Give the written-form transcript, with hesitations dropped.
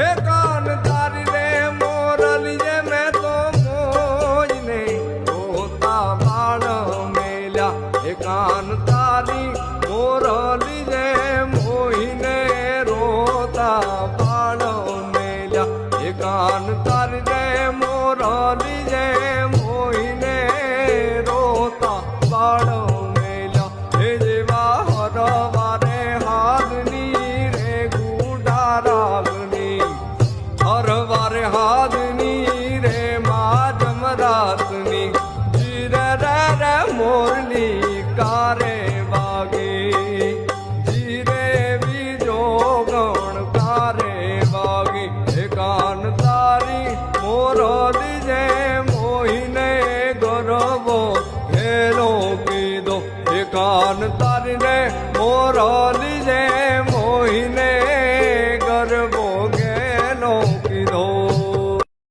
हे कान तारी रे मोरली जे मैं तो मोज ने रोता बाण मेल्या हे कान तारी मोरली जे मोहिने रोता बाण मेल्या हे कान तारी रे मोरली जे मोहिने रोता बाण मेल्या हे जेवा हरवारे हादनी रे गुडा रागनी हरवारे हादनी रे माजम रातनी जीरे रे मोरली कारे वागे जीरे बीजो गण कारे वागे हे कान तारी मोरली जे मोहिने गरबो घेरो कीधो हे कान तारी रे मोरली जे मोहिने गरबो घेरो